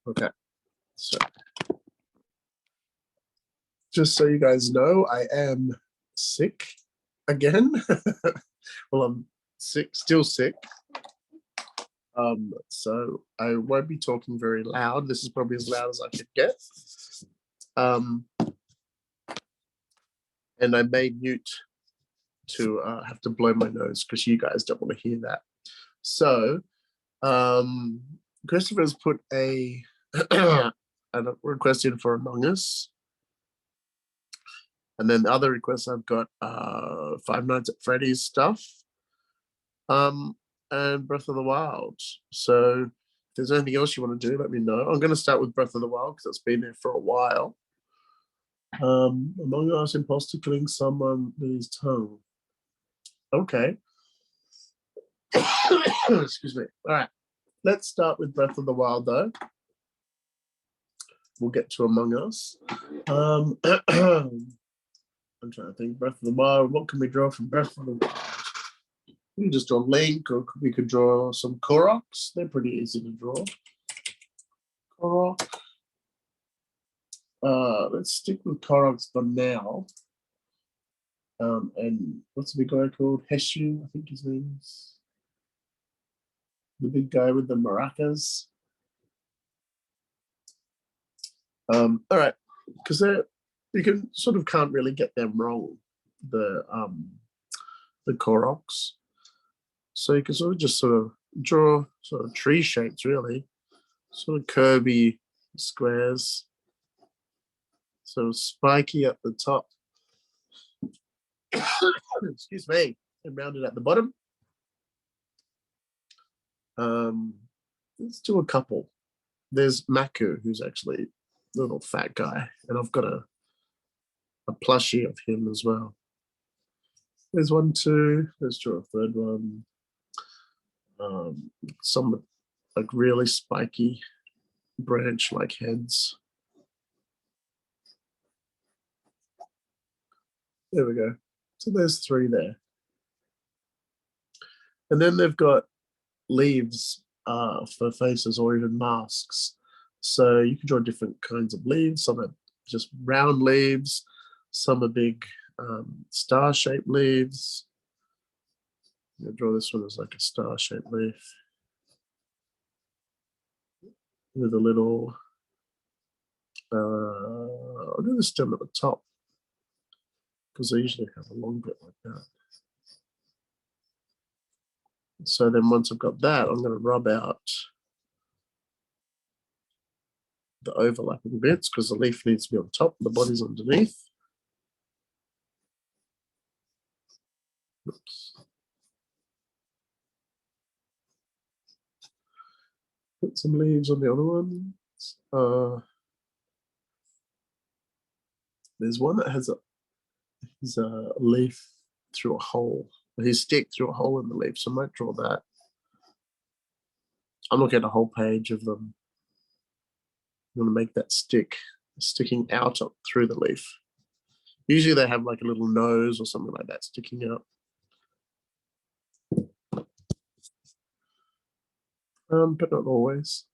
Okay, so just so you guys know, I am sick again. Well, I'm sick, still sick. So I won't be talking very loud. This is probably as loud as I could get. And I may mute to have to blow my nose because you guys don't want to hear that. So Christopher's put a request in for Among Us. And then the other requests I've got Five Nights at Freddy's stuff. And Breath of the Wild. So if there's anything else you want to do, let me know. I'm going to start with Breath of the Wild because it's been there for a while. Among Us, imposter killing someone with his tongue. Okay. Excuse me. All right. Let's start with Breath of the Wild, though. We'll get to Among Us. I'm trying to think. Breath of the Wild. What can we draw from Breath of the Wild? We can just draw Link, or we could draw some Koroks. They're pretty easy to draw. Korok. Let's stick with Koroks for now. And what's the big guy called? Heshu, I think his name is. The big guy with the maracas. All right, because you can sort of can't really get them wrong. The Koroks. So you can sort of just sort of draw sort of tree shapes, really, sort of curvy squares, sort of spiky at the top. Excuse me, and rounded at the bottom. Let's do a couple. There's Maku, who's actually a little fat guy, and I've got a plushie of him as well. There's one, two. Let's draw a third one. Some like really spiky branch-like heads. There we go. So there's three there. And then they've got leaves for faces or even masks. So you can draw different kinds of leaves. Some are just round leaves. Some are big star-shaped leaves. I'll draw this one as like a star-shaped leaf with a little, I'll do the stem at the top because I usually have a long bit like that. So then once I've got that, I'm going to rub out the overlapping bits because the leaf needs to be on top, the body's underneath. Oops. Put some leaves on the other ones. There's one that has a leaf through a hole, his stick through a hole in the leaf, so I might draw that. I'm looking at a whole page of them. I'm going to make that stick sticking out up through the leaf. Usually they have like a little nose or something like that sticking out. But not always.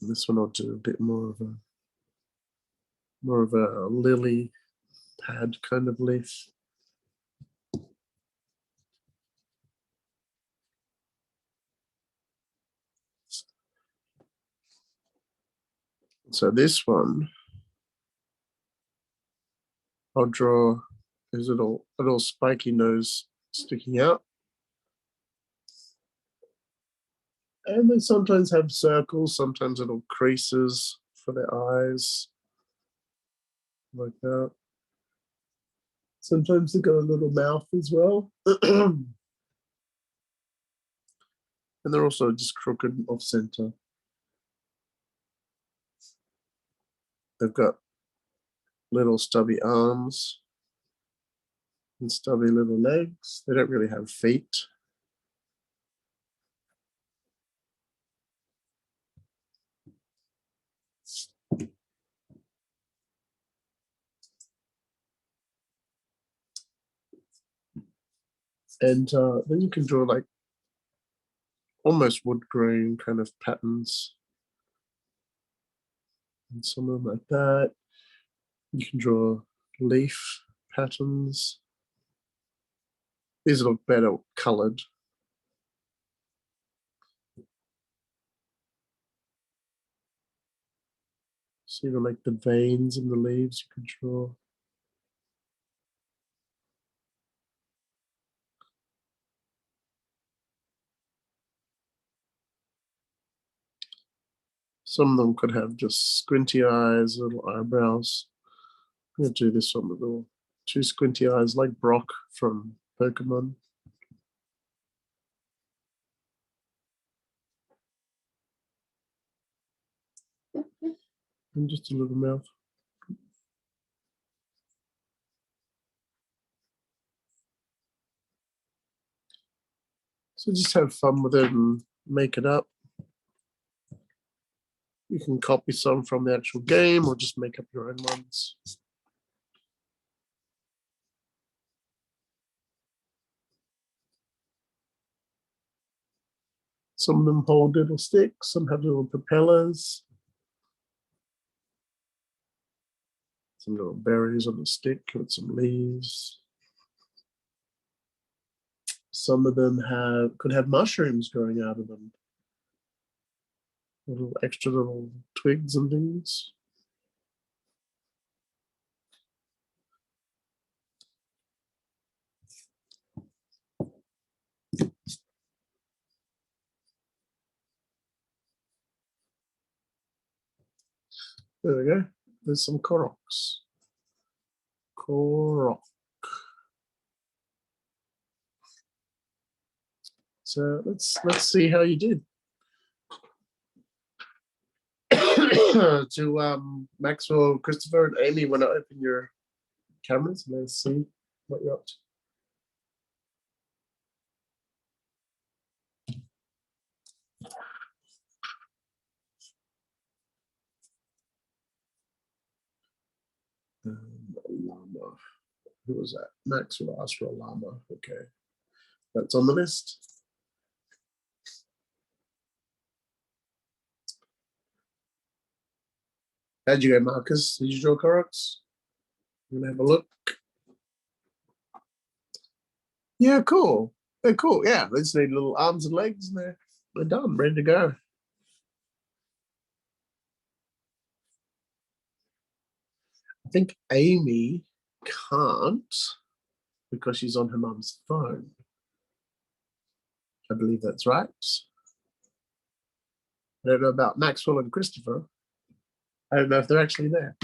And this one I'll do a bit more of a lily pad kind of leaf. So this one, I'll draw his little spiky nose sticking out. And they sometimes have circles, sometimes little creases for their eyes, like that. Sometimes they've got a little mouth as well. And they're also just crooked off center. They've got little stubby arms and stubby little legs. They don't really have feet. And then you can draw like almost wood grain kind of patterns And some of them like that. You can draw leaf patterns. These look better colored. So even like the veins in the leaves you could draw. Some of them could have just squinty eyes, little eyebrows. I'm gonna do this one with little two squinty eyes like Brock from Pokemon. And just a little mouth. So just have fun with it and make it up. You can copy some from the actual game or just make up your own ones. Some of them hold little sticks, some have little propellers. Some little berries on the stick with some leaves. Some of them could have mushrooms growing out of them. Little extra little twigs and things. There we go. There's some Koroks. Korok. So let's see how you did. To Maxwell, Christopher, and Amy, when I open your cameras, let's see what you're up to. Llama. Who was that? Maxwell asked for a llama. Okay. That's on the list. How'd you go, Marcus? Did you draw Koroks? I'm gonna have a look. Yeah, cool. They're cool. Yeah, they just need little arms and legs, and they're done, ready to go. I think Amy can't because she's on her mum's phone. I believe that's right. I don't know about Maxwell and Christopher. I don't know if they're actually there.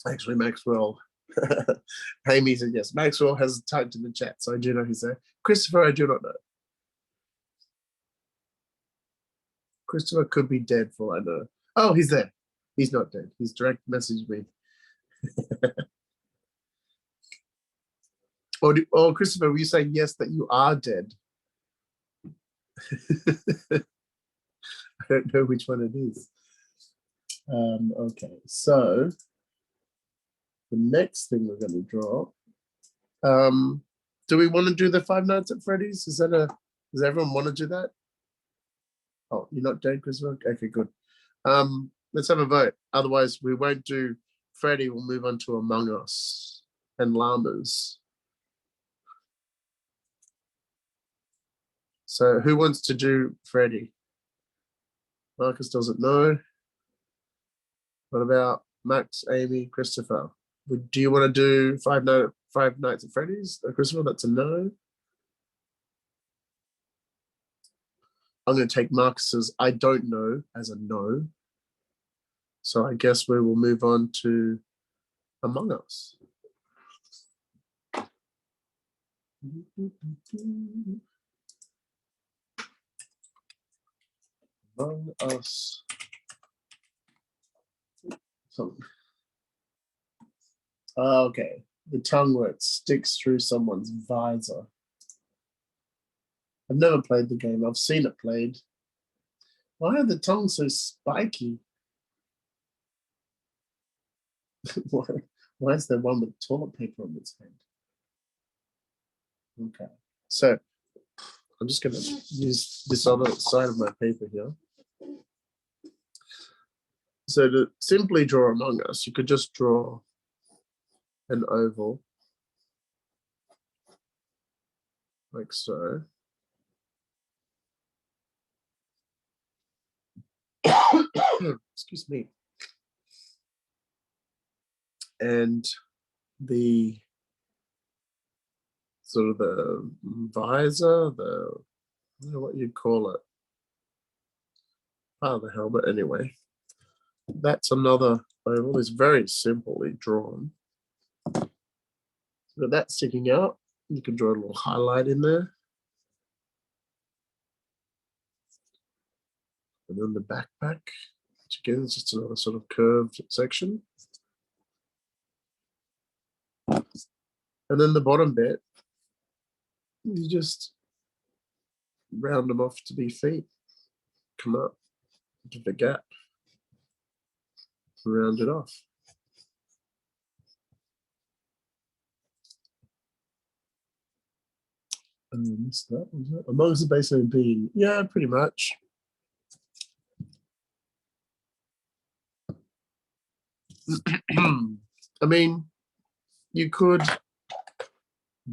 Actually, Maxwell. Amy said yes. Maxwell has typed in the chat, so I do know he's there. Christopher, I do not know. Christopher could be dead for all I know. Oh, he's there. He's not dead. He's direct messaged me. Or Christopher, were you saying yes that you are dead? I don't know which one it is. Okay, so the next thing we're going to draw. Do we want to do the Five Nights at Freddy's? Does everyone want to do that? Oh, you're not dead, Christopher? Okay, good. Let's have a vote. Otherwise, we won't do Freddy. We'll move on to Among Us and llamas. So who wants to do Freddy? Marcus doesn't know. What about Max, Amy, Christopher? Do you want to do Five Nights at Freddy's? Christopher, that's a no. I'm going to take Marcus's I don't know as a no. So I guess we will move on to Among Us. Among Us. Okay, the tongue where it sticks through someone's visor. I've never played the game. I've seen it played. Why are the tongues so spiky? Why is there one with toilet paper on its head? Okay, so I'm just going to use this other side of my paper here. So to simply draw Among Us, you could just draw an oval like so. Excuse me. And the sort of the visor, the, I don't know what you'd call it. The helmet anyway. That's another oval. It's very simply drawn. With that sticking out, you can draw a little highlight in there. And then the backpack, which again is just another sort of curved section. And then the bottom bit, you just round them off to be feet. Come up, give it a gap, round it off. And then that was it. Among Us basically being, yeah, pretty much. I mean, you could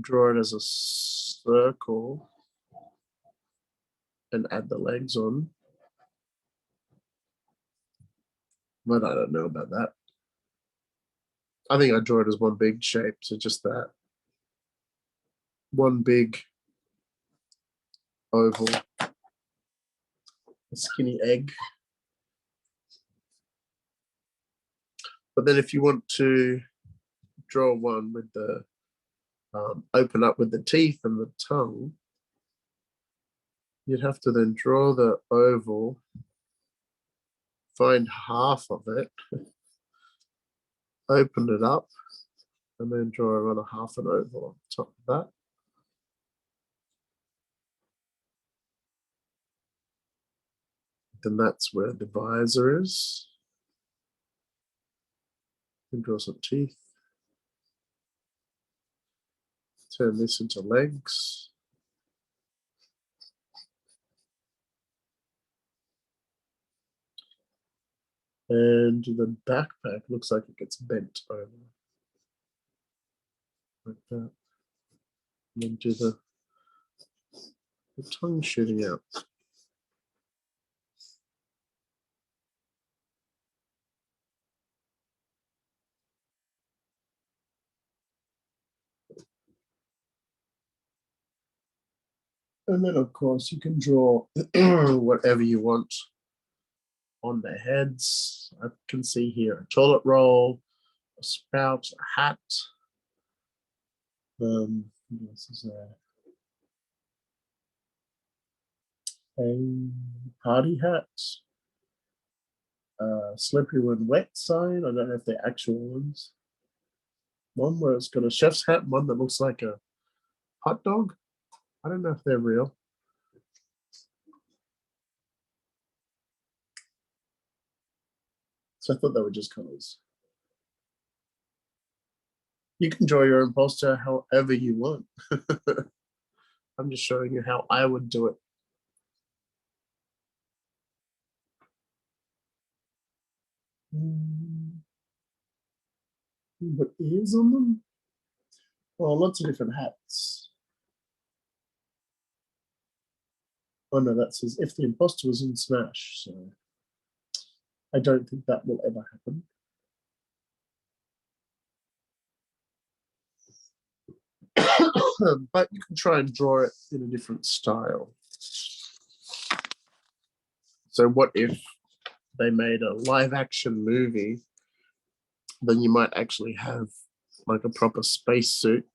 draw it as a circle and add the legs on, but I don't know about that. I think I draw it as one big shape, so just that. One big oval, a skinny egg. But then if you want to draw one with the, open up with the teeth and the tongue, you'd have to then draw the oval, find half of it, open it up, and then draw another half an oval on top of that. Then that's where the visor is. And draw some teeth. Turn this into legs. And the backpack looks like it gets bent over. Like that. And then do the tongue shooting out. And then, of course, you can draw whatever you want on their heads. I can see here a toilet roll, a spout, a hat. What else is there? A party hat. Slippery when wet sign. I don't know if they're actual ones. One where it's got a chef's hat, one that looks like a hot dog. I don't know if they're real. So I thought they were just colors. You can draw your own poster however you want. I'm just showing you how I would do it. What ears on them? Well, lots of different hats. Oh no, that says if the imposter was in Smash, so I don't think that will ever happen. But you can try and draw it in a different style. So what if they made a live action movie? Then you might actually have like a proper spacesuit.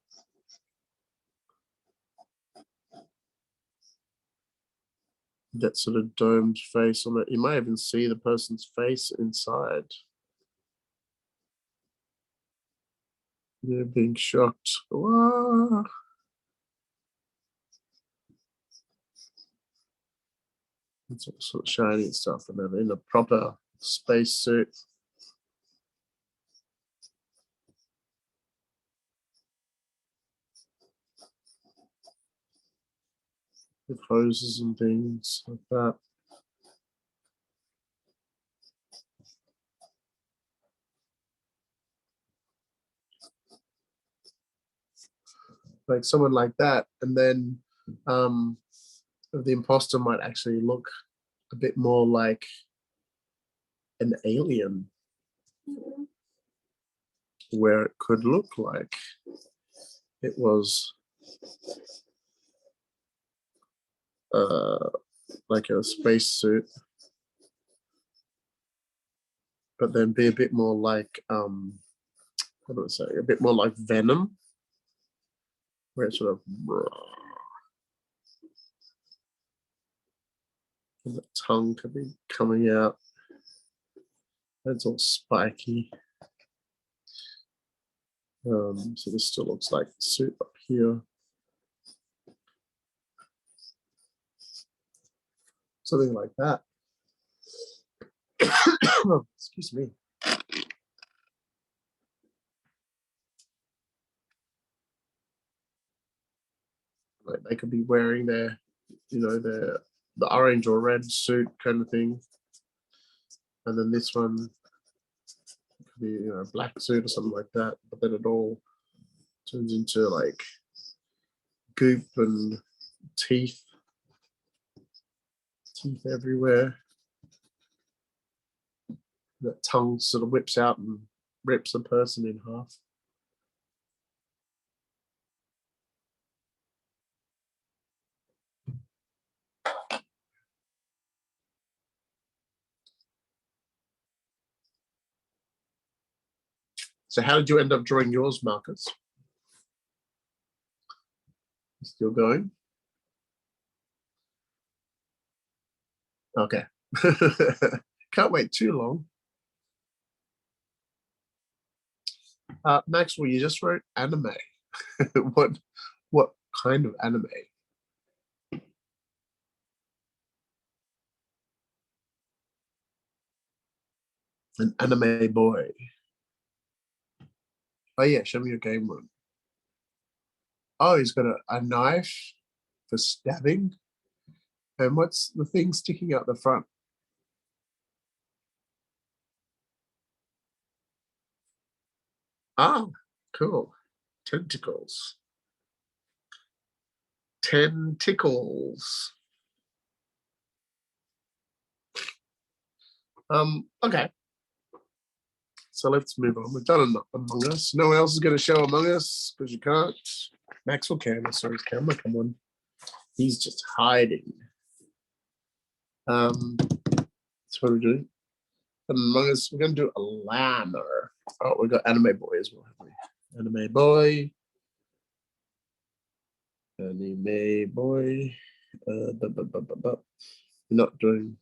That sort of domed face on it. You might even see the person's face inside. They're being shocked. Wah! It's all sort of shiny and stuff, and then in a proper spacesuit. With hoses and things like that. like someone like that, and then the imposter might actually look a bit more like an alien, where it could look like it was like a spacesuit, but then be a bit more like how do I say, a bit more like Venom, where it's sort of and the tongue could be coming out. It's all spiky. So this still looks like the suit up here. Something like that. Oh, excuse me. Like they could be wearing their, the orange or red suit kind of thing, and then this one could be a black suit or something like that. But then it all turns into like goop and teeth everywhere. That tongue sort of whips out and rips a person in half. So how did you end up drawing yours, Marcus? Still going? Okay. Can't wait too long. Maxwell, you just wrote anime. What kind of anime? An anime boy. Oh yeah, show me your game room. Oh, he's got a knife for stabbing. And what's the thing sticking out the front? Ah, cool. Tentacles. Tentacles. Okay. So let's move on. We've done Among Us. No one else is going to show Among Us because you can't. Maxwell can. I saw his camera come on. He's just hiding. That's what we're doing. Among Us, we're going to do a llama. Oh, we got anime boy as well, haven't we? Anime boy. Anime boy. We're not doing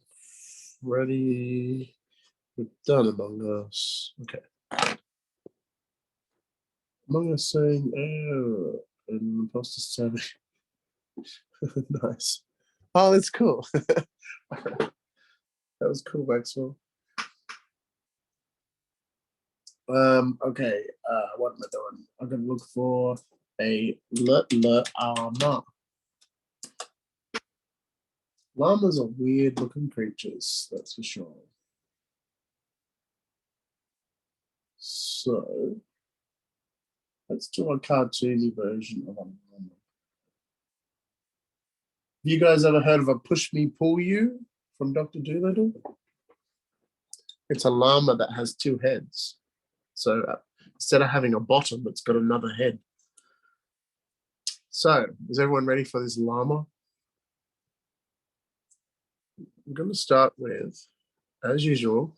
Freddy. We've done Among Us. Okay. Among Us saying, oh, and imposter stabbing. Nice. Oh, that's cool. That was cool, Maxwell. Okay, what am I doing? I'm gonna look for a llama. Llamas are weird looking creatures, that's for sure. So let's do a cartoony version of a llama. Have you guys ever heard of a push me pull you from Dr. Dolittle? It's a llama that has two heads. So instead of having a bottom, it's got another head. So is everyone ready for this llama? I'm going to start with, as usual,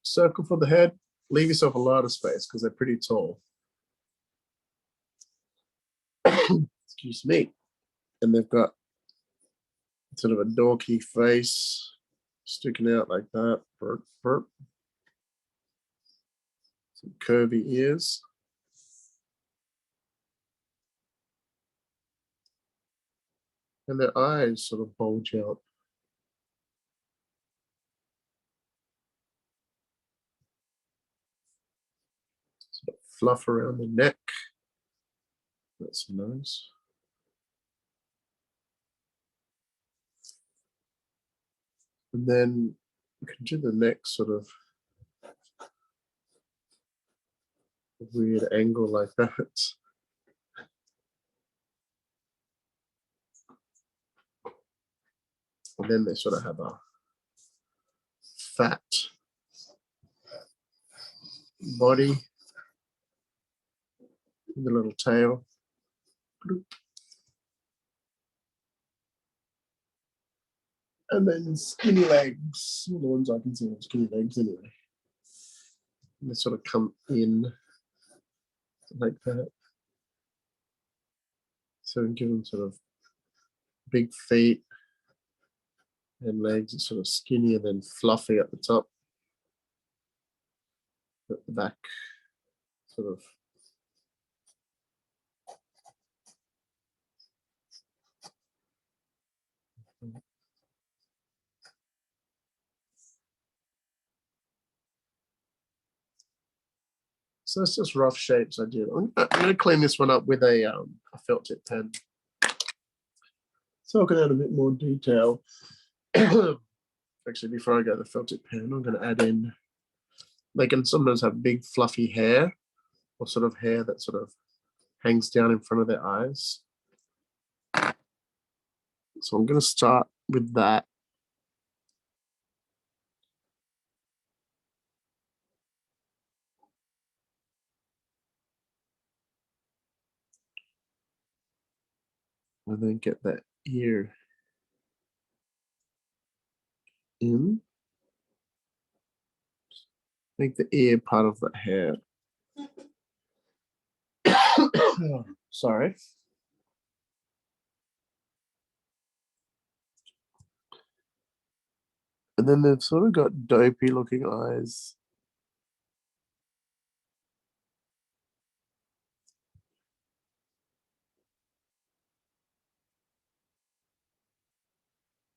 circle for the head. Leave yourself a lot of space because they're pretty tall. Excuse me. And they've got sort of a dorky face sticking out like that. Burp, burp. Some curvy ears. And their eyes sort of bulge out. Sort of fluff around the neck. That's nice. And then you can do the neck sort of weird angle like that. And then they sort of have a fat body, the little tail. And then skinny legs, the ones I can see are skinny legs anyway. And they sort of come in like that. So give them sort of big feet and legs are sort of skinny and then fluffy at the top. At the back, sort of so that's just rough shapes I did. I'm going to clean this one up with a felt tip pen. So I can add a bit more detail. Actually, before I go to the felt tip pen, I'm going to add in, they can sometimes have big fluffy hair or sort of hair that sort of hangs down in front of their eyes. So I'm going to start with that. And then get that ear in. Make the ear part of the hair. Sorry. And then they've sort of got dopey looking eyes.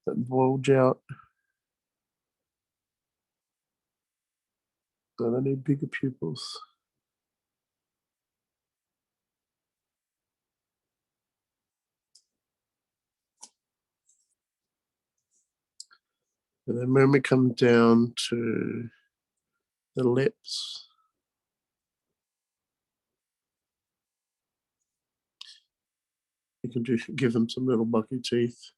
That bulge out. And I need bigger pupils. And then when we come down to the lips, you can give them some little bucky teeth.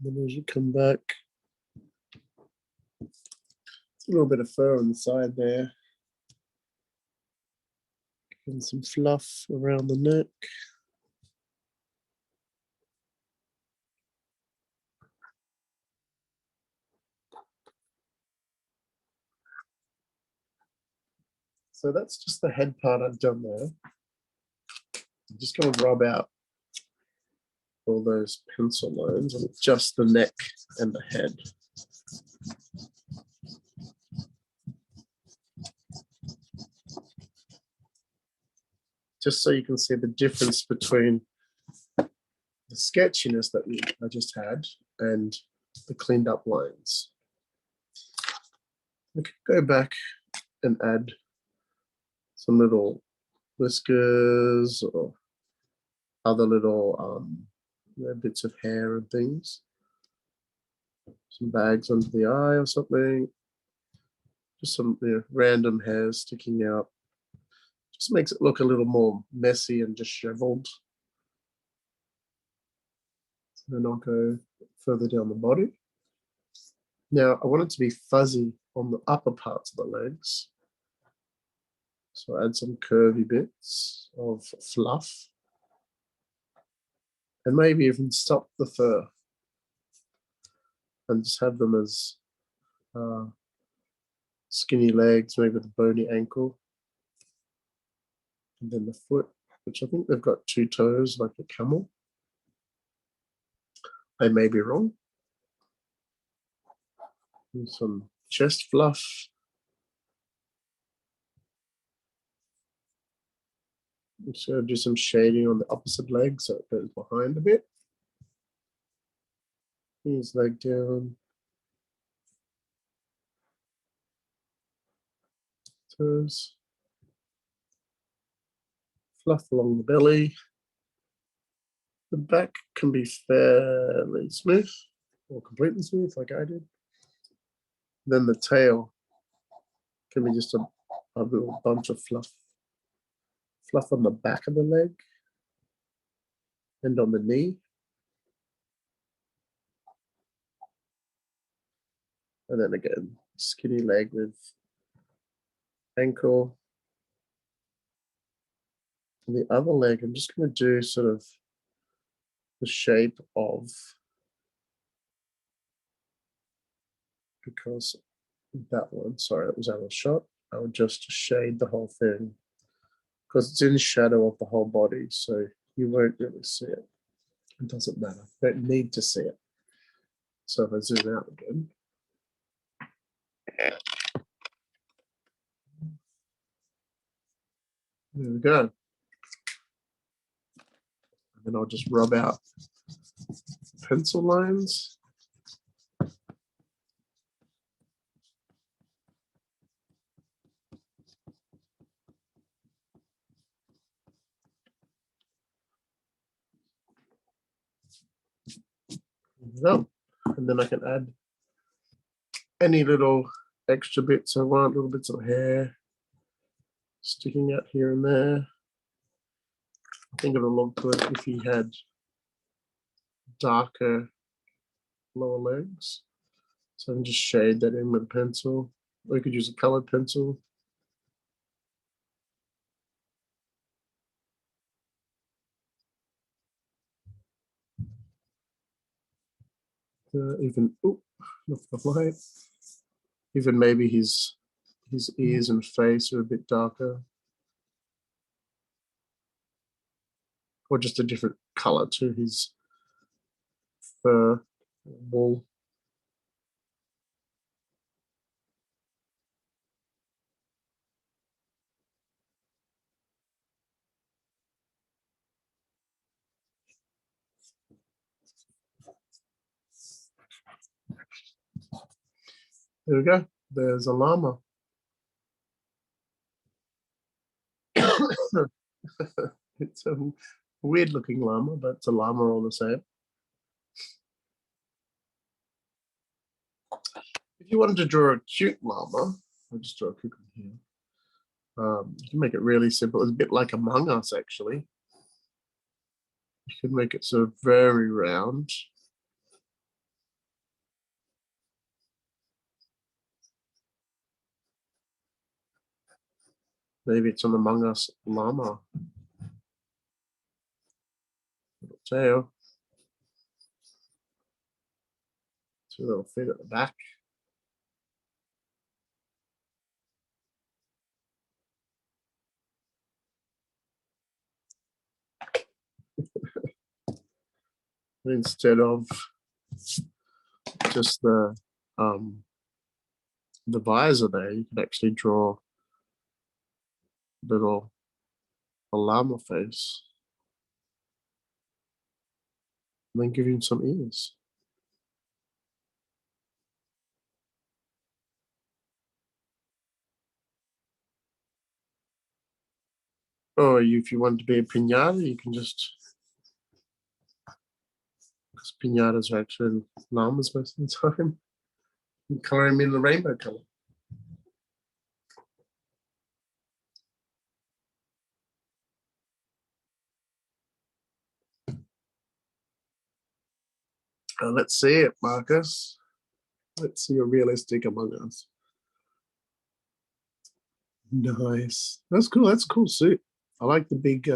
Then as you come back, a little bit of fur on the side there. And some fluff around the neck. So that's just the head part I've done there. I'm just going to rub out all those pencil lines on just the neck and the head. Just so you can see the difference between the sketchiness that I just had and the cleaned up lines. We could go back and add some little whiskers or other little bits of hair and things. Some bags under the eye or something. Just some random hairs sticking out. Just makes it look a little more messy and disheveled. So then I'll go further down the body. Now I want it to be fuzzy on the upper parts of the legs. So add some curvy bits of fluff. And maybe even stop the fur. And just have them as skinny legs, maybe with a bony ankle. And then the foot, which I think they've got 2 toes like a camel. I may be wrong. And some chest fluff. I'm just going to do some shading on the opposite leg so it goes behind a bit. His leg down. Toes. Fluff along the belly. The back can be fairly smooth or completely smooth like I did. Then the tail. Can be just a little bunch of fluff on the back of the leg and on the knee. And then again, skinny leg with ankle. And the other leg, I'm just going to do sort of the shape of, because that one, sorry, it was out of shot. I would just shade the whole thing because it's in shadow of the whole body, so you won't really see it. It doesn't matter. You don't need to see it. So if I zoom out again. There we go. And then I'll just rub out pencil lines. So, and then I can add any little extra bits I want, little bits of hair sticking out here and there. I think it'll look good if he had darker lower legs. So I can just shade that in with a pencil. Or you could use a colored pencil. Even, not the light. Even maybe his ears and face are a bit darker. Or just a different color to his fur, wool. There we go. There's a llama. It's a weird looking llama, but it's a llama all the same. If you wanted to draw a cute llama, I'll just draw a quick one here. You can make it really simple. It's a bit like Among Us, actually. You can make it sort of very round. Maybe it's an Among Us llama. Little tail. Two little feet at the back. Instead of just the visor there, you can actually draw little llama face and then give him some ears. Or if you want to be a pinata, you can just, because pinatas are actually llamas most of the time, you color him in the rainbow color. Let's see it, Marcus. Let's see a realistic Among Us. Nice. That's cool. That's a cool suit. I like the big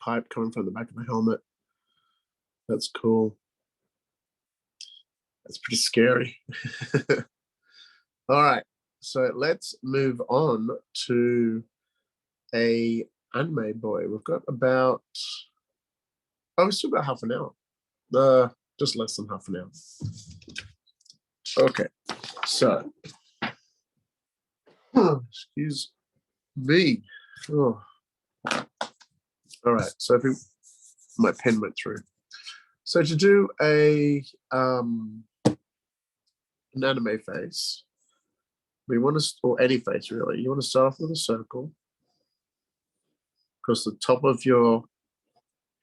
pipe coming from the back of the helmet. That's cool. That's pretty scary. All right. So let's move on to a anime boy. We've got about, we've still got half an hour. Just less than half an hour. Okay. So excuse me. Oh. All right. So if my pen went through. So to do an anime face, we want to, or any face really, you want to start off with a circle, because the top of your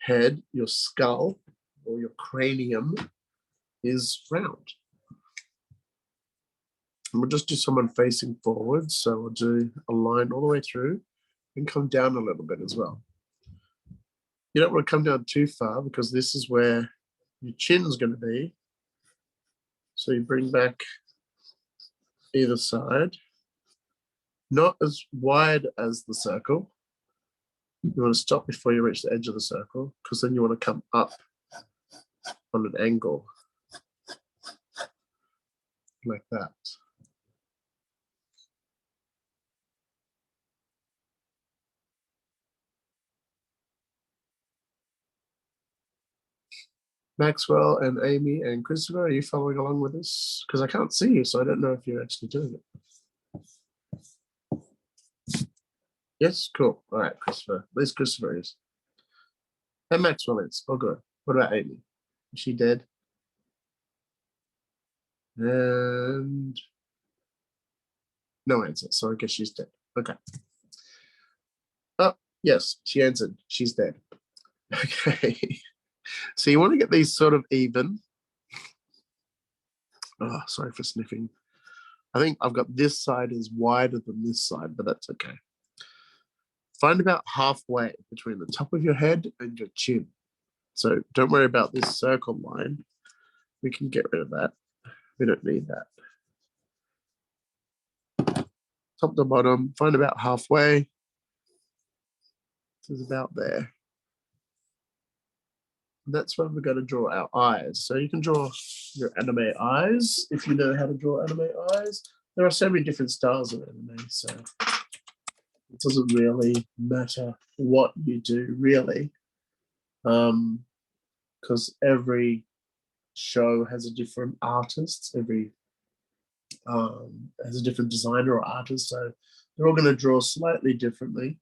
head, your skull, or your cranium is round. we'll just do someone facing forward. So we'll do a line all the way through and come down a little bit as well. You don't want to come down too far because this is where your chin's going to be. So you bring back either side, not as wide as the circle. You want to stop before you reach the edge of the circle because then you want to come up on an angle like that. Maxwell and Amy and Christopher, are you following along with this? Because I can't see you, so I don't know if you're actually doing it. Yes, cool. All right, Christopher. At least Christopher is. And Maxwell is. Oh, good. What about Amy? Is she dead? And no answer, so I guess she's dead. Okay. Oh, yes, she answered. She's dead. Okay. So you want to get these sort of even. Oh, sorry for sniffing. I think I've got this side is wider than this side, but that's okay. Find about halfway between the top of your head and your chin. So don't worry about this circle line. We can get rid of that. We don't need that. Top to bottom, find about halfway. This is about there. And that's when we're going to draw our eyes. So you can draw your anime eyes if you know how to draw anime eyes. There are so many different styles of anime, so it doesn't really matter what you do, really, because every show has a different artist, every has a different designer or artist, so they're all going to draw slightly differently.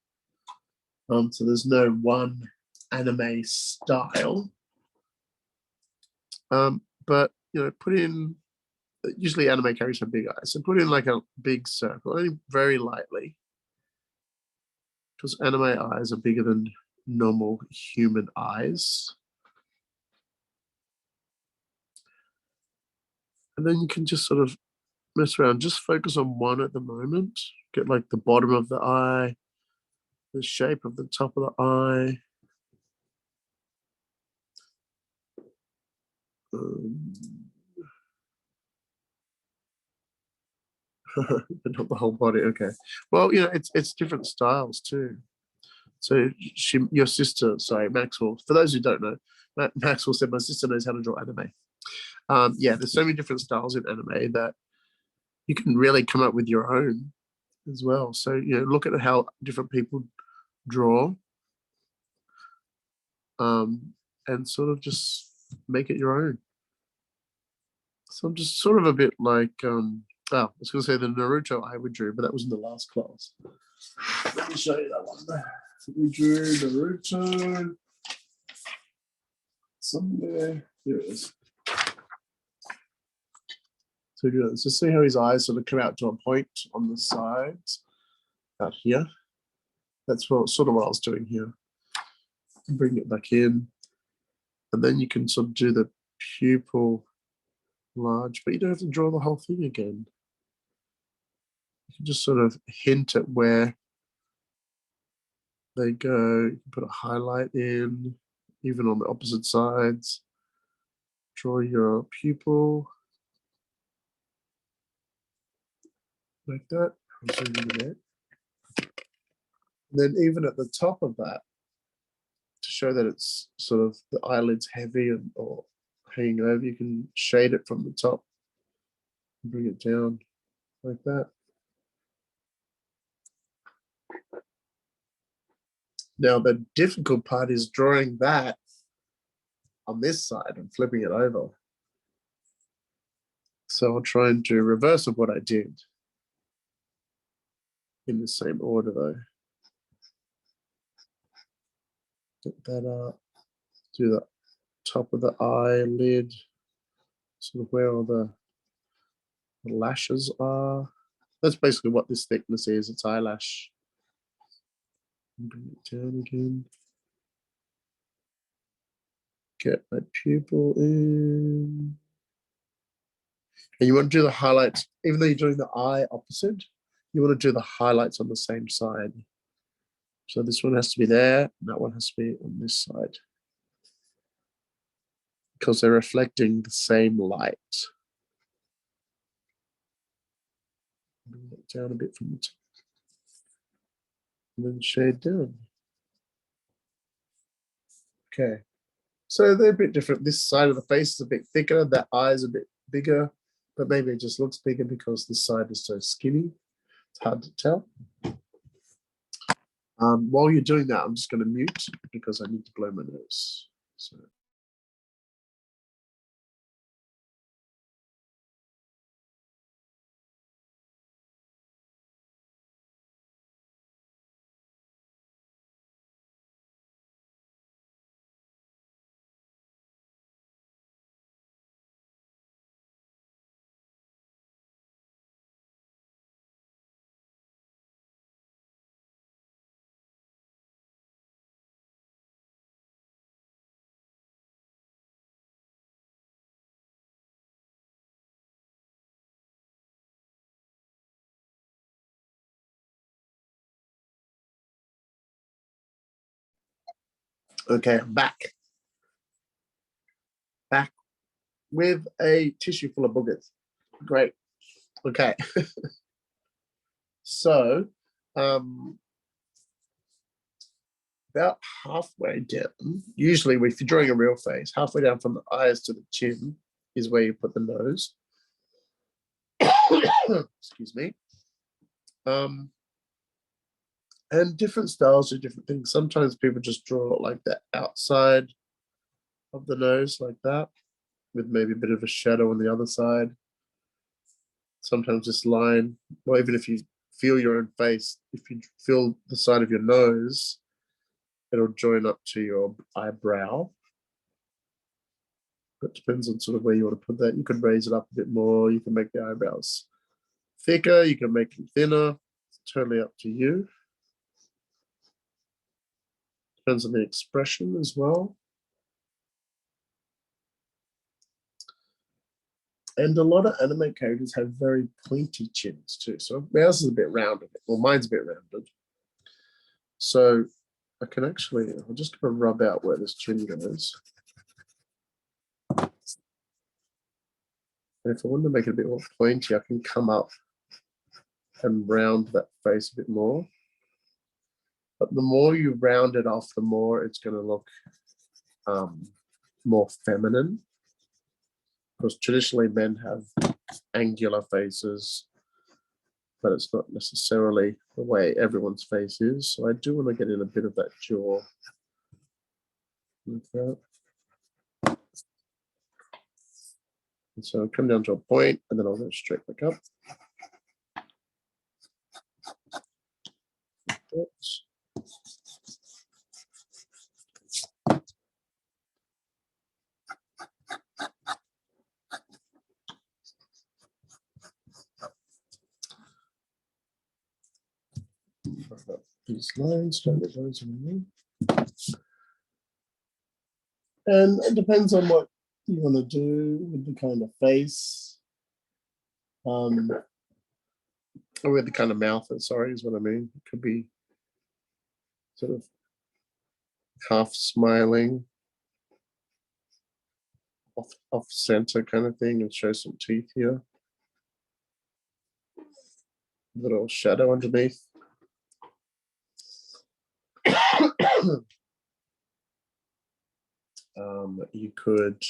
So there's no one anime style, but you know, put in. Usually, anime characters have big eyes, so put in like a big circle, only very lightly, because anime eyes are bigger than normal human eyes. And then you can just sort of mess around. Just focus on one at the moment. Get like the bottom of the eye, the shape of the top of the eye. But not the whole body. Okay. Well, you know, it's different styles too. So your sister, sorry, Maxwell. For those who don't know, Maxwell said my sister knows how to draw anime. Yeah, there's so many different styles in anime that you can really come up with your own as well. So you know, look at how different people draw, and sort of just make it your own. So I'm just sort of a bit like, I was going to say the Naruto eye we drew, but that was in the last class. Let me show you that one. We drew Naruto somewhere. Here it is. So good. So see how his eyes sort of come out to a point on the sides out here. That's sort of what I was doing here. Bring it back in, and then you can sort of do the pupil large, but you don't have to draw the whole thing again. You can just sort of hint at where they go. You can put a highlight in, even on the opposite sides. Draw your pupil like that. And then even at the top of that, to show that it's sort of the eyelid's heavy or hanging over, you can shade it from the top and bring it down like that. Now the difficult part is drawing that on this side and flipping it over. So I'll try and do reverse of what I did in the same order though. Get that up, do the top of the eyelid, sort of where all the lashes are. That's basically what this thickness is, it's eyelash. Bring it down again. Get my pupil in. And you want to do the highlights, even though you're doing the eye opposite, you want to do the highlights on the same side. So this one has to be there, and that one has to be on this side, because they're reflecting the same light. Bring it down a bit from the top. And then shade down. Okay. So they're a bit different. This side of the face is a bit thicker, that eye is a bit bigger, but maybe it just looks bigger because this side is so skinny. It's hard to tell. While you're doing that, I'm just going to mute because I need to blow my nose. So. Okay, I'm back. Back with a tissue full of boogers. Great. Okay. So, about halfway down, usually if you're drawing a real face, halfway down from the eyes to the chin is where you put the nose. Excuse me. And different styles do different things. Sometimes people just draw like the outside of the nose like that, with maybe a bit of a shadow on the other side. Sometimes this line, or even if you feel your own face, if you feel the side of your nose, it'll join up to your eyebrow. It depends on sort of where you want to put that. You can raise it up a bit more. You can make the eyebrows thicker. You can make them thinner. It's totally up to you. Depends on the expression as well. And a lot of anime characters have very pointy chins too. So ours is a bit rounded. Well, mine's a bit rounded. So I can actually, I'm just going to rub out where this chin goes. And if I want to make it a bit more pointy, I can come up and round that face a bit more. But the more you round it off, the more it's going to look more feminine. Because traditionally men have angular faces, but it's not necessarily the way everyone's face is. So I do want to get in a bit of that jaw. Like that. And so I'll come down to a point, and then I'll go straight back up. Oops. These lines, trying to get those in there. And it depends on what you want to do with the kind of face. Or with the kind of mouth, sorry, is what I mean. It could be sort of half smiling, off center kind of thing, and show some teeth here. Little shadow underneath. You could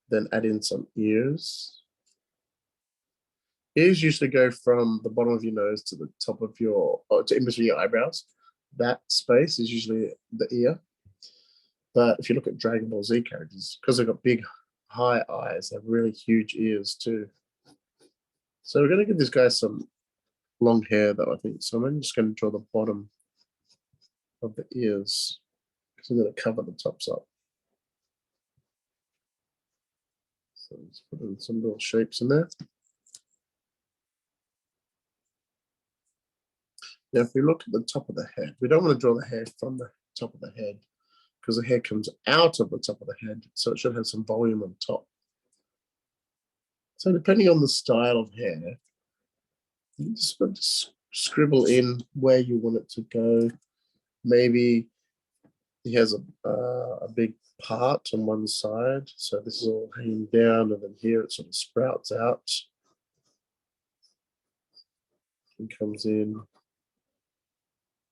then add in some ears. Ears usually go from the bottom of your nose to the top of your, or to in between your eyebrows. That space is usually the ear. But if you look at Dragon Ball Z characters, because they've got big, high eyes, they have really huge ears too. So we're going to give this guy some long hair, though, I think. So I'm just going to draw the bottom of the ears, because I'm going to cover the tops up. So let's put in some little shapes in there. Now, if we look at the top of the head, we don't want to draw the hair from the top of the head, because the hair comes out of the top of the head, so it should have some volume on top. So depending on the style of hair, you just scribble in where you want it to go. Maybe he has a big part on one side, so this is all hanging down, and then here it sort of sprouts out and comes in.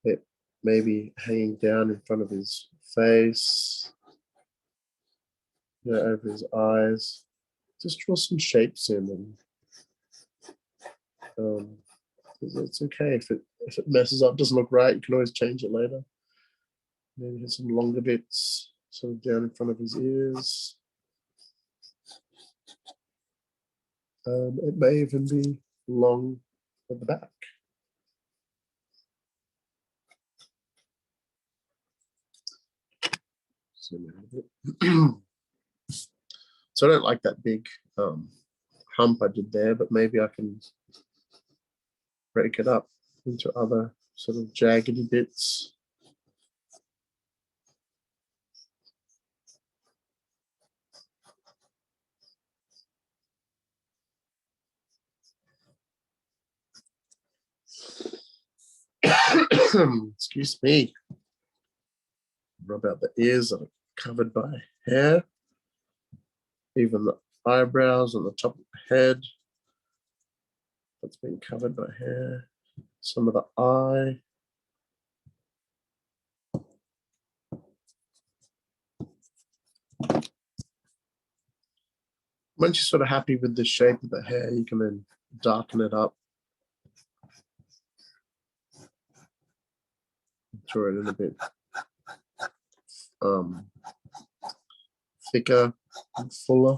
It maybe hanging down in front of his face, over his eyes. Just draw some shapes in, and it's okay if it messes up, doesn't look right. You can always change it later. Maybe have some longer bits sort of down in front of his ears. It may even be long at the back. So I don't like that big hump I did there, but maybe I can break it up into other sort of jaggedy bits. Excuse me. Rub out the ears that are covered by hair, even the eyebrows on the top of the head that's been covered by hair, some of the eye. Once you're sort of happy with the shape of the hair, you can then darken it up. Draw it in a bit thicker and fuller.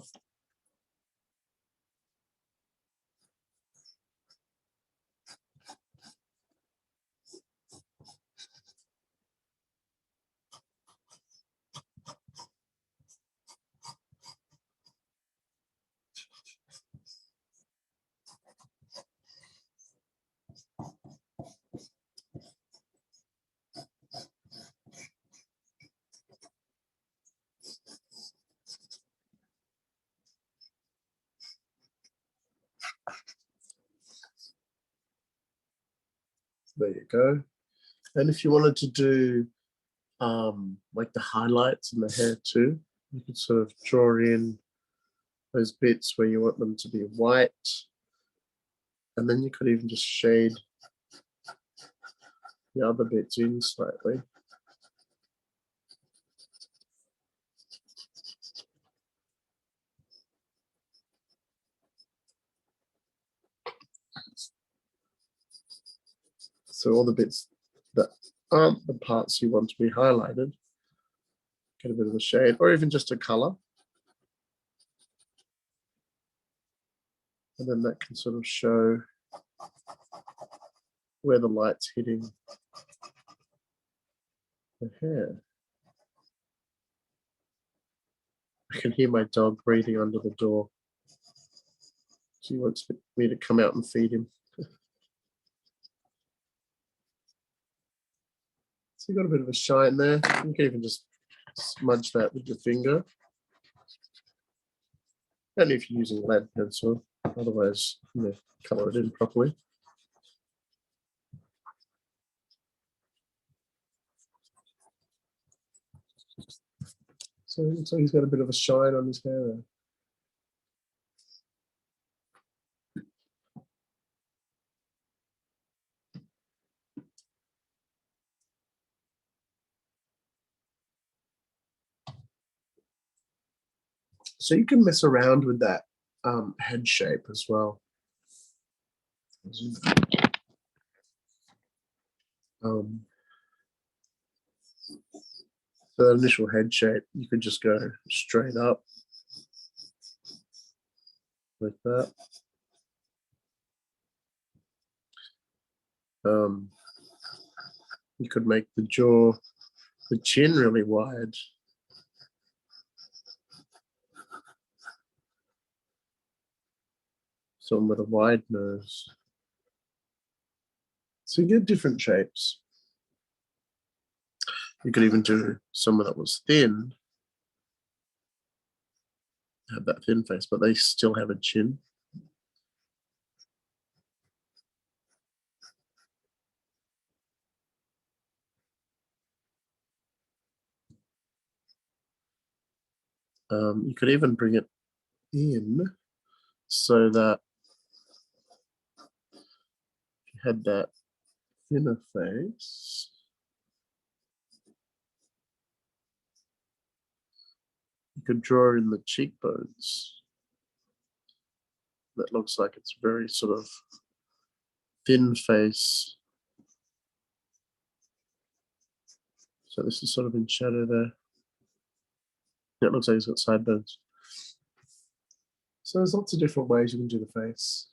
There you go. And if you wanted to do like the highlights in the hair too, you could sort of draw in those bits where you want them to be white, and then you could even just shade the other bits in slightly. So all the bits that aren't the parts you want to be highlighted, get a bit of a shade, or even just a color. And then that can sort of show where the light's hitting the hair. I can hear my dog breathing under the door. She wants me to come out and feed him. So you've got a bit of a shine there. You can even just smudge that with your finger. Only if you're using a lead pencil, otherwise, color it in properly. So he's got a bit of a shine on his hair there. So you can mess around with that head shape as well. The initial head shape, you could just go straight up like that. You could make the jaw, the chin really wide. Someone with a wide nose. So you get different shapes. You could even do someone that was thin, have that thin face, but they still have a chin. You could even bring it in so that you had that thinner face. You could draw in the cheekbones. That looks like it's very sort of thin face. So this is sort of in shadow there. It looks like he's got sideburns. So there's lots of different ways you can do the face.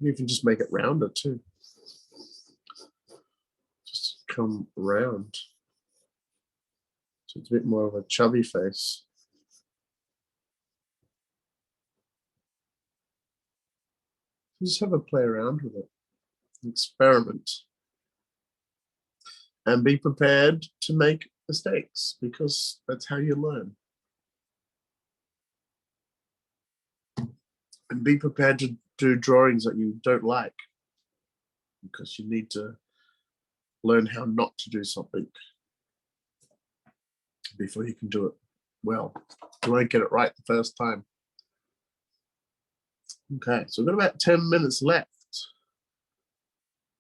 You can just make it rounder too. Just come round. So it's a bit more of a chubby face. Just have a play around with it. Experiment. And be prepared to make mistakes because that's how you learn. And be prepared to do drawings that you don't like because you need to learn how not to do something before you can do it well. You won't get it right the first time. Okay, so we've got about 10 minutes left.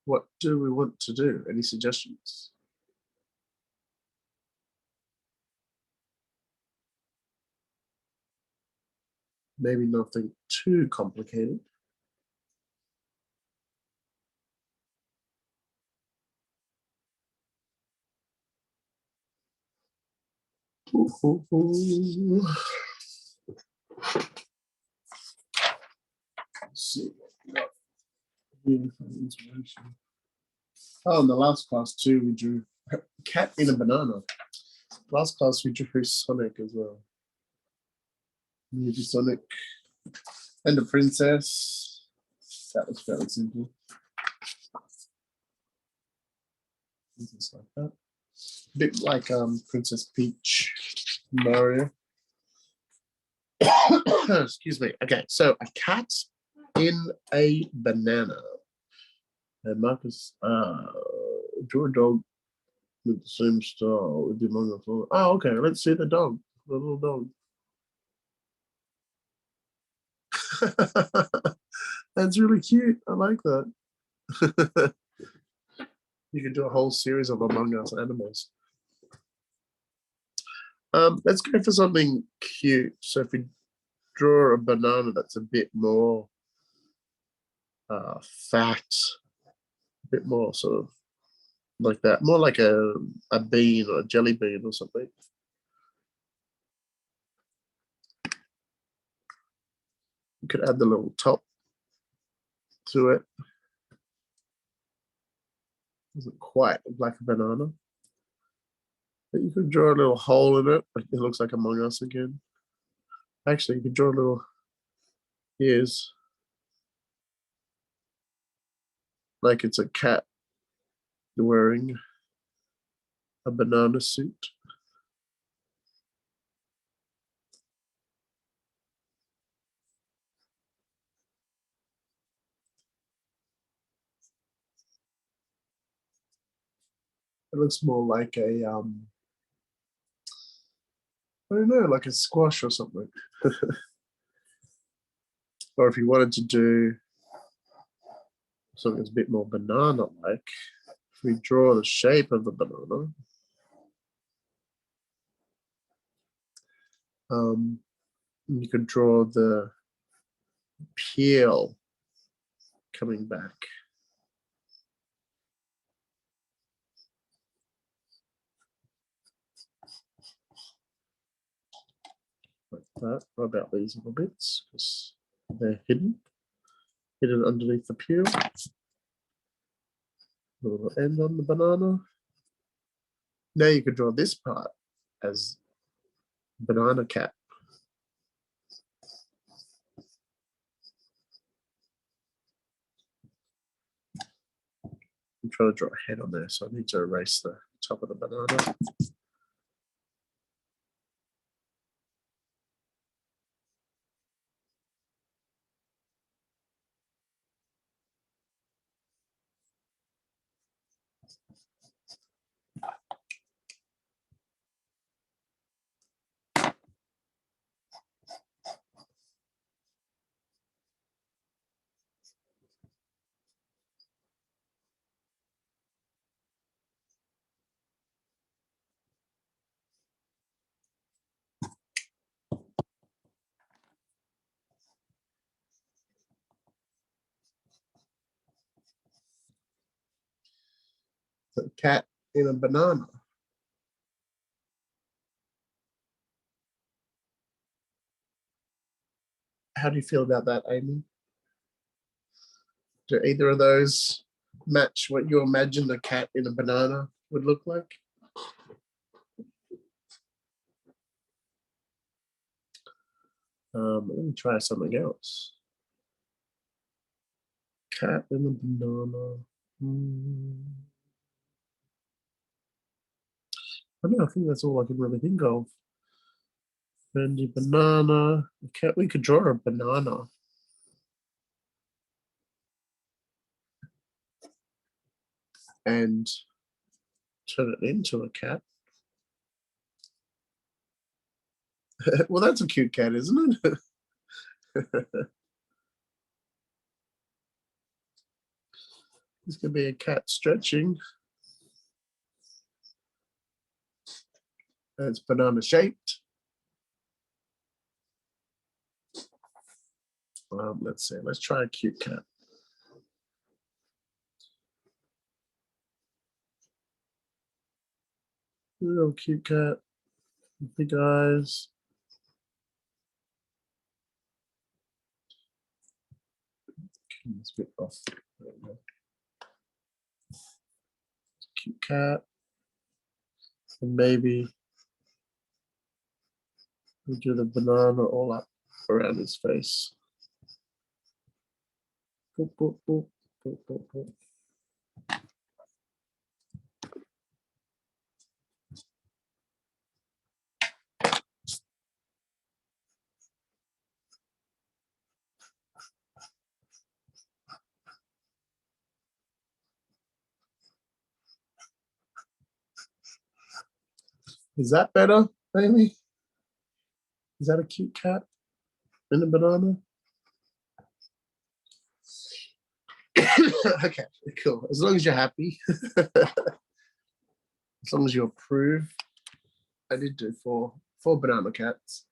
What do we want to do? Any suggestions? Maybe nothing too complicated. Let's see what we got. Oh, in the last class too, we drew a cat in a banana. Last class we drew Sonic as well. We drew Sonic and a princess. That was fairly simple. Just like that. A bit like Princess Peach, Mario. Excuse me. Okay, so a cat in a banana. And Marcus, draw a dog with the same style with the manga floor. Oh, okay. Let's see the dog, the little dog. That's really cute. I like that. You could do a whole series of Among Us animals. Let's go for something cute. So if we draw a banana that's a bit more fat, a bit more sort of like that, more like a bean or a jelly bean or something. You could add the little top to it. Doesn't quite look like a banana. But you could draw a little hole in it. It looks like Among Us again. Actually, you could draw a little ears. Like it's a cat wearing a banana suit. It looks more like a I don't know, like a squash or something. Or if you wanted to do something that's a bit more banana-like, if we draw the shape of the banana, you could draw the peel coming back. Like that. What about these little bits? Because they're hidden underneath the peel. A little end on the banana. Now you could draw this part as banana cat. I'm trying to draw a head on there, so I need to erase the top of the banana. cat in a banana. How do you feel about that, Amy? Do either of those match what you imagined a cat in a banana would look like? Let me try something else. Cat in a banana. I don't know, I think that's all I can really think of. Bendy banana. We could draw a banana. And turn it into a cat. Well, that's a cute cat, isn't it? This could be a cat stretching. It's banana shaped. Let's see. Let's try a cute cat. Little cute cat. Big eyes. It's a bit off. Cute cat. And maybe we'll do the banana all up around his face. Boop, boop, boop, boop, boop, boop. Is that better, Amy? Is that a cute cat in a banana? Okay, cool. As long as you're happy, as long as you approve. I did do four banana cats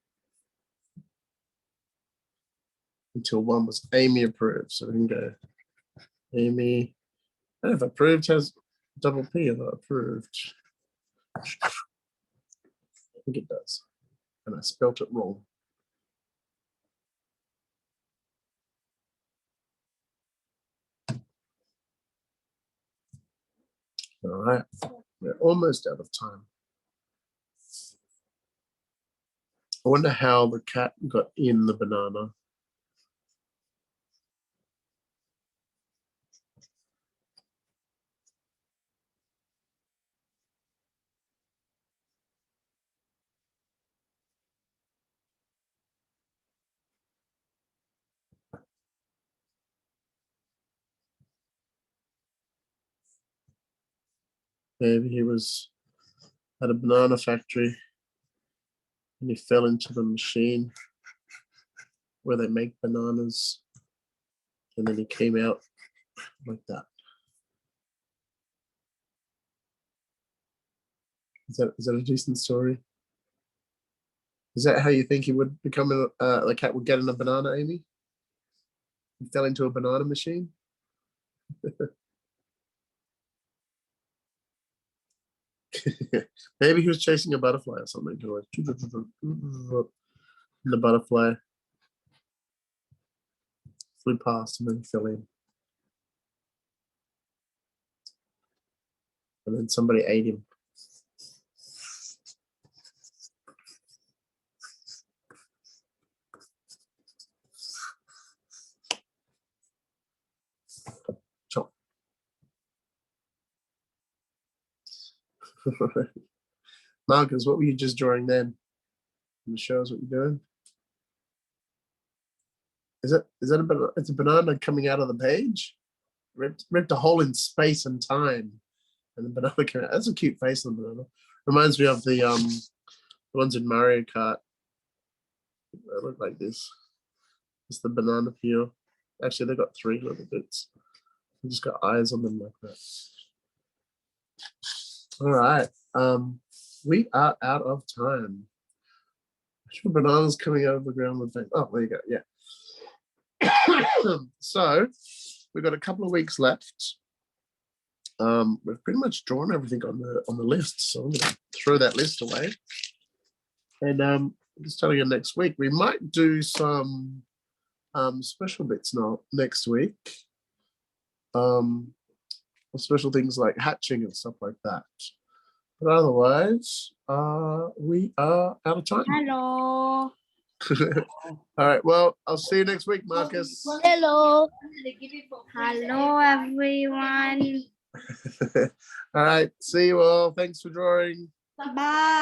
until one was Amy approved. So we can go Amy. I don't know if approved has double P or not approved. I think it does. And I spelt it wrong. All right. We're almost out of time. I wonder how the cat got in the banana. Maybe he was at a banana factory and he fell into the machine where they make bananas, and then he came out like that. Is that a decent story? Is that how you think he would become the cat would get in a banana, Amy? He fell into a banana machine? Maybe he was chasing a butterfly or something. And the butterfly flew past and then fell in. And then somebody ate him. Chop. Marcus, what were you just drawing then? Can you show us what you're doing? Is that it's a banana coming out of the page? Ripped a hole in space and time, and the banana came out. That's a cute face on the banana. Reminds me of the ones in Mario Kart. They look like this. It's the banana peel. Actually, they've got three little bits. They just got eyes on them like that. All right. We are out of time. Sure, bananas coming out of the ground with things. Oh, there you go. Yeah. So we've got a couple of weeks left we've pretty much drawn everything on the list, so I'm going to throw that list away. And just telling you, next week we might do some special bits next week. Special things like hatching and stuff like that. But otherwise, we are out of time. Hello. All right. Well, I'll see you next week, Marcus. Hello. Hello, everyone. All right. See you all. Thanks for drawing. Bye.